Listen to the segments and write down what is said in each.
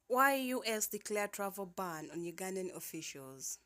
Why US declare travel ban on Ugandan officials?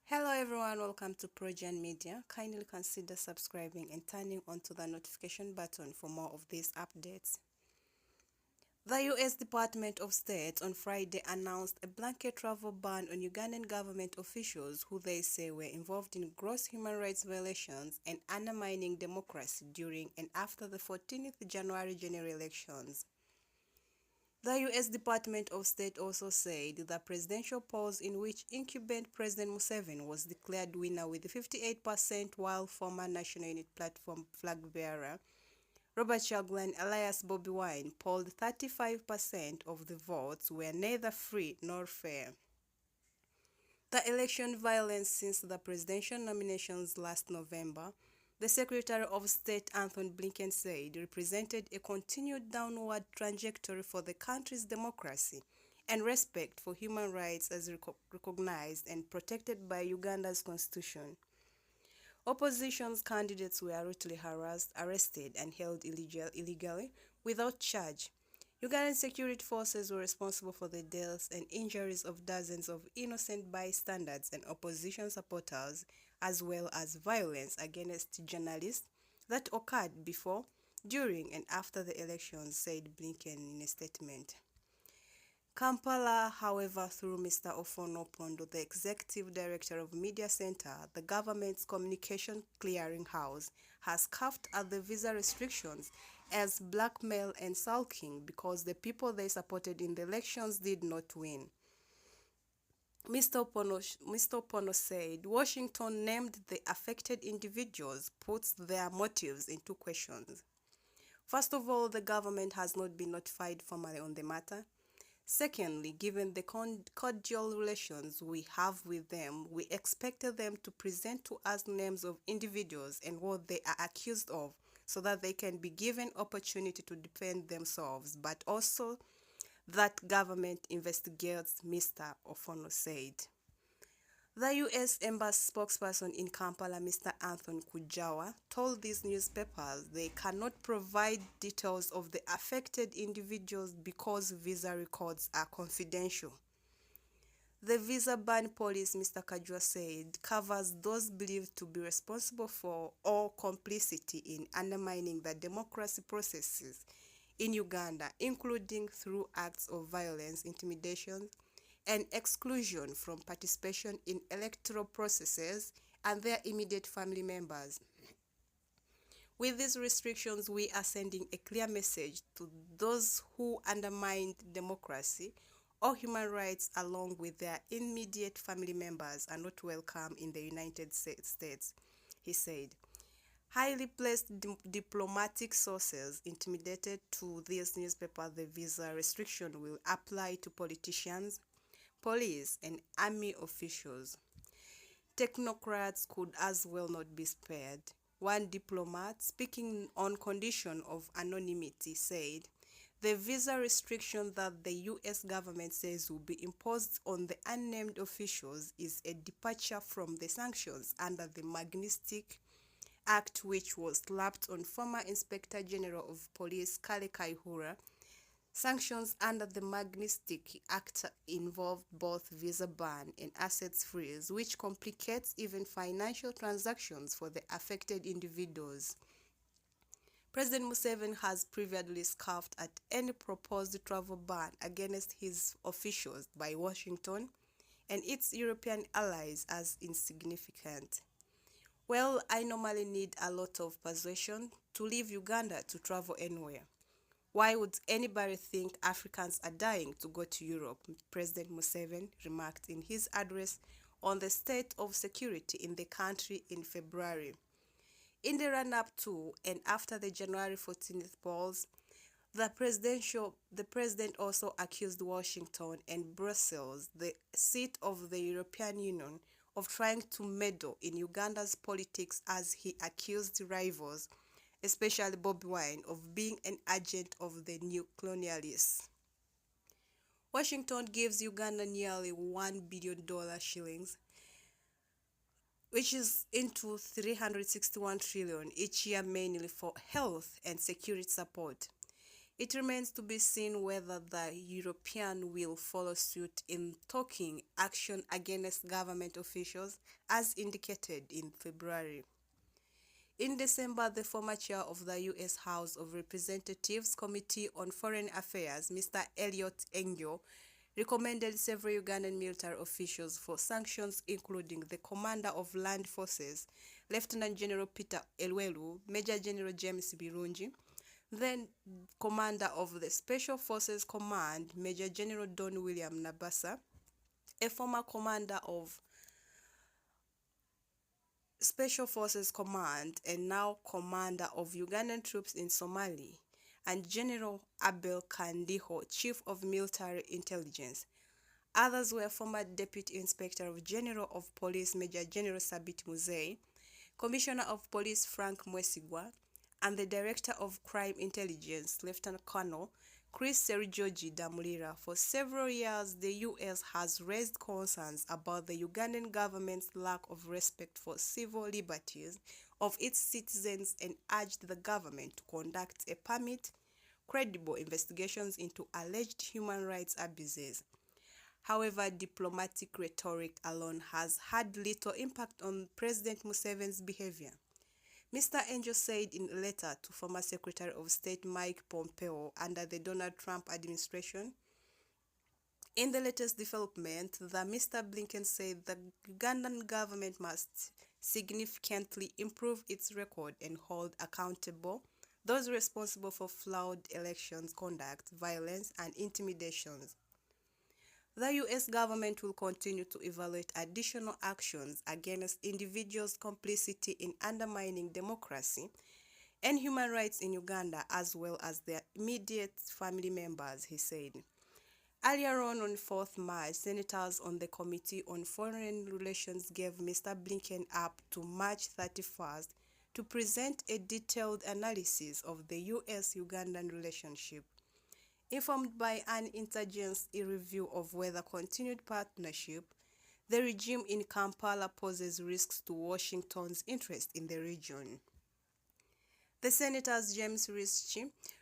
Hello everyone, welcome to Progen Media. Kindly consider subscribing and turning on to the notification button for more of these updates. The US Department of State on Friday announced a blanket travel ban on Ugandan government officials who they say were involved in gross human rights violations and undermining democracy during and after the 14th January general elections. The U.S. Department of State also said the presidential polls in which incumbent President Museveni was declared winner with 58%, while former National Unity Platform flag-bearer Robert Chagulanyi alias Bobi Wine polled 35% of the votes were neither free nor fair. The election violence since the presidential nominations last November, the Secretary of State Antony Blinken said, represented a continued downward trajectory for the country's democracy and respect for human rights as recognized and protected by Uganda's constitution. Opposition's candidates were brutally harassed, arrested, and held illegally without charge. Ugandan security forces were responsible for the deaths and injuries of dozens of innocent bystanders and opposition supporters, as well as violence against journalists that occurred before, during, and after the elections, said Blinken in a statement. Kampala, however, through Mr. Ofono Pondo, the executive director of Media Center, the government's communication clearinghouse, has scoffed at the visa restrictions as blackmail and sulking because the people they supported in the elections did not win. Mr. Opono said Washington named the affected individuals puts their motives into question. First of all, the government has not been notified formally on the matter. Secondly, given the cordial relations we have with them, we expected them to present to us names of individuals and what they are accused of so that they can be given opportunity to defend themselves, but also that government investigates, Mr. Ofono said. The U.S. Embassy spokesperson in Kampala, Mr. Anthony Kujawa, told these newspapers they cannot provide details of the affected individuals because visa records are confidential. The visa ban policy, Mr. Kajwa said, covers those believed to be responsible for or complicity in undermining the democracy processes in Uganda, including through acts of violence, intimidation, and exclusion from participation in electoral processes and their immediate family members. With these restrictions, we are sending a clear message to those who undermine democracy or human rights along with their immediate family members are not welcome in the United States, he said. Highly placed diplomatic sources intimated to this newspaper the visa restriction will apply to politicians, police, and army officials. Technocrats could as well not be spared. One diplomat, speaking on condition of anonymity, said, the visa restriction that the U.S. government says will be imposed on the unnamed officials is a departure from the sanctions under the Magnitsky Act, which was slapped on former Inspector General of Police Kale Kaihura. Sanctions under the Magnitsky Act involve both visa ban and assets freeze, which complicates even financial transactions for the affected individuals. President Museveni has previously scoffed at any proposed travel ban against his officials by Washington and its European allies as insignificant. Well, I normally need a lot of persuasion to leave Uganda to travel anywhere. Why would anybody think Africans are dying to go to Europe? President Museveni remarked in his address on the state of security in the country in February. In the run-up to and after the January 14th polls, the president also accused Washington and Brussels, the seat of the European Union, of trying to meddle in Uganda's politics as he accused rivals, especially Bobi Wine, of being an agent of the new colonialists. Washington gives Uganda nearly $1 billion shillings, which is into 361 trillion each year, mainly for health and security support. It remains to be seen whether the European will follow suit in taking action against government officials as indicated in February. In December, the former chair of the U.S. House of Representatives Committee on Foreign Affairs, Mr. Elliot Engel, recommended several Ugandan military officials for sanctions, including the Commander of Land Forces, Lieutenant General Peter Elwelu, Major General James Birungi, then Commander of the Special Forces Command, Major General Don William Nabassa, a former Commander of Special Forces Command and now Commander of Ugandan troops in Somalia, and General Abel Kandiho, Chief of Military Intelligence. Others were former Deputy Inspector General of Police Major General Sabit Muzei, Commissioner of Police Frank Mwesigwa, and the Director of Crime Intelligence, Lieutenant Colonel Chris Sergeorgi Damulira. For several years, the U.S. has raised concerns about the Ugandan government's lack of respect for civil liberties of its citizens and urged the government to conduct a credible investigations into alleged human rights abuses. However, diplomatic rhetoric alone has had little impact on President Museveni's behavior. Mr. Angel said in a letter to former Secretary of State Mike Pompeo under the Donald Trump administration. In the latest development, Mr. Blinken said the Ugandan government must significantly improve its record and hold accountable those responsible for flawed elections conduct, violence, and intimidations. The U.S. government will continue to evaluate additional actions against individuals' complicity in undermining democracy and human rights in Uganda, as well as their immediate family members, he said. Earlier on 4th March, senators on the Committee on Foreign Relations gave Mr. Blinken up to March 31st to present a detailed analysis of the U.S.-Ugandan relationship. Informed by an interagency review of whether continued partnership, the regime in Kampala poses risks to Washington's interest in the region. The senators James Risch,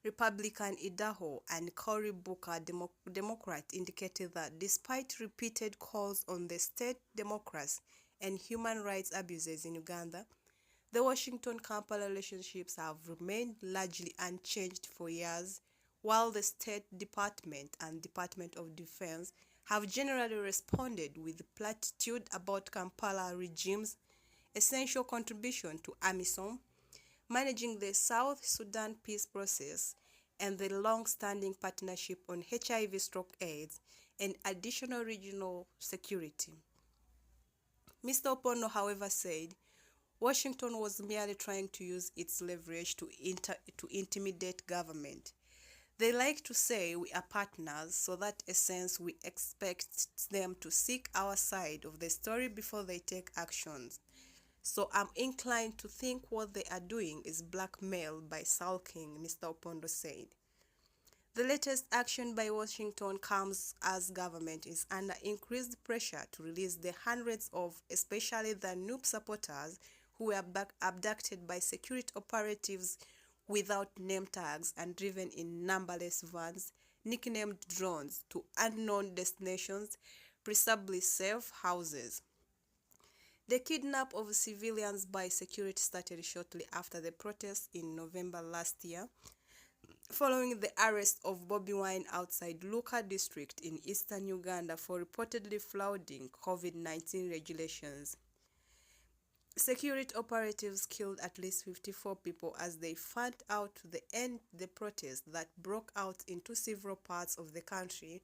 Republican Idaho, and Cory Booker, Democrat, indicated that despite repeated calls on the state democracy and human rights abuses in Uganda, the Washington-Kampala relationships have remained largely unchanged for years, while the State Department and Department of Defense have generally responded with platitude about Kampala regime's essential contribution to AMISOM, managing the South Sudan peace process, and the long-standing partnership on HIV/AIDS and additional regional security. Mr. Opondo, however, said Washington was merely trying to use its leverage to intimidate government. They like to say we are partners, so that in a sense we expect them to seek our side of the story before they take actions. So I'm inclined to think what they are doing is blackmail by sulking, Mr. Opondo said. The latest action by Washington comes as government is under increased pressure to release the hundreds of, especially the NUP supporters, who were abducted by security operatives without name tags and driven in numberless vans, nicknamed drones, to unknown destinations, presumably safe houses. The kidnap of civilians by security started shortly after the protests in November last year, following the arrest of Bobi Wine outside Luka district in eastern Uganda for reportedly flouting COVID-19 regulations. Security operatives killed at least 54 people as they fought out to end the protests that broke out into several parts of the country,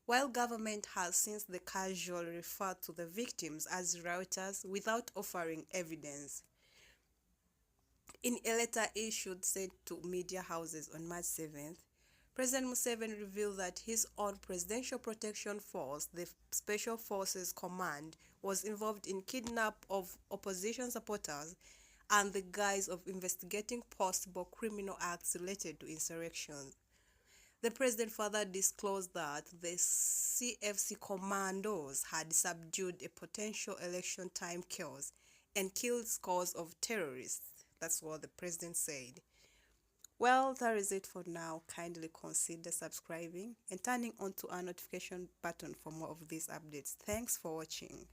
while government has since casually referred to the victims as rioters without offering evidence. In a letter issued sent to media houses on March 7th, President Museveni revealed that his own Presidential Protection Force, the Special Forces Command, was involved in kidnap of opposition supporters and the guise of investigating possible criminal acts related to insurrection. The president further disclosed that the CFC commandos had subdued a potential election time chaos and killed scores of terrorists. That's what the president said. Well, that is it for now. Kindly consider subscribing and turning on to our notification button for more of these updates. Thanks for watching.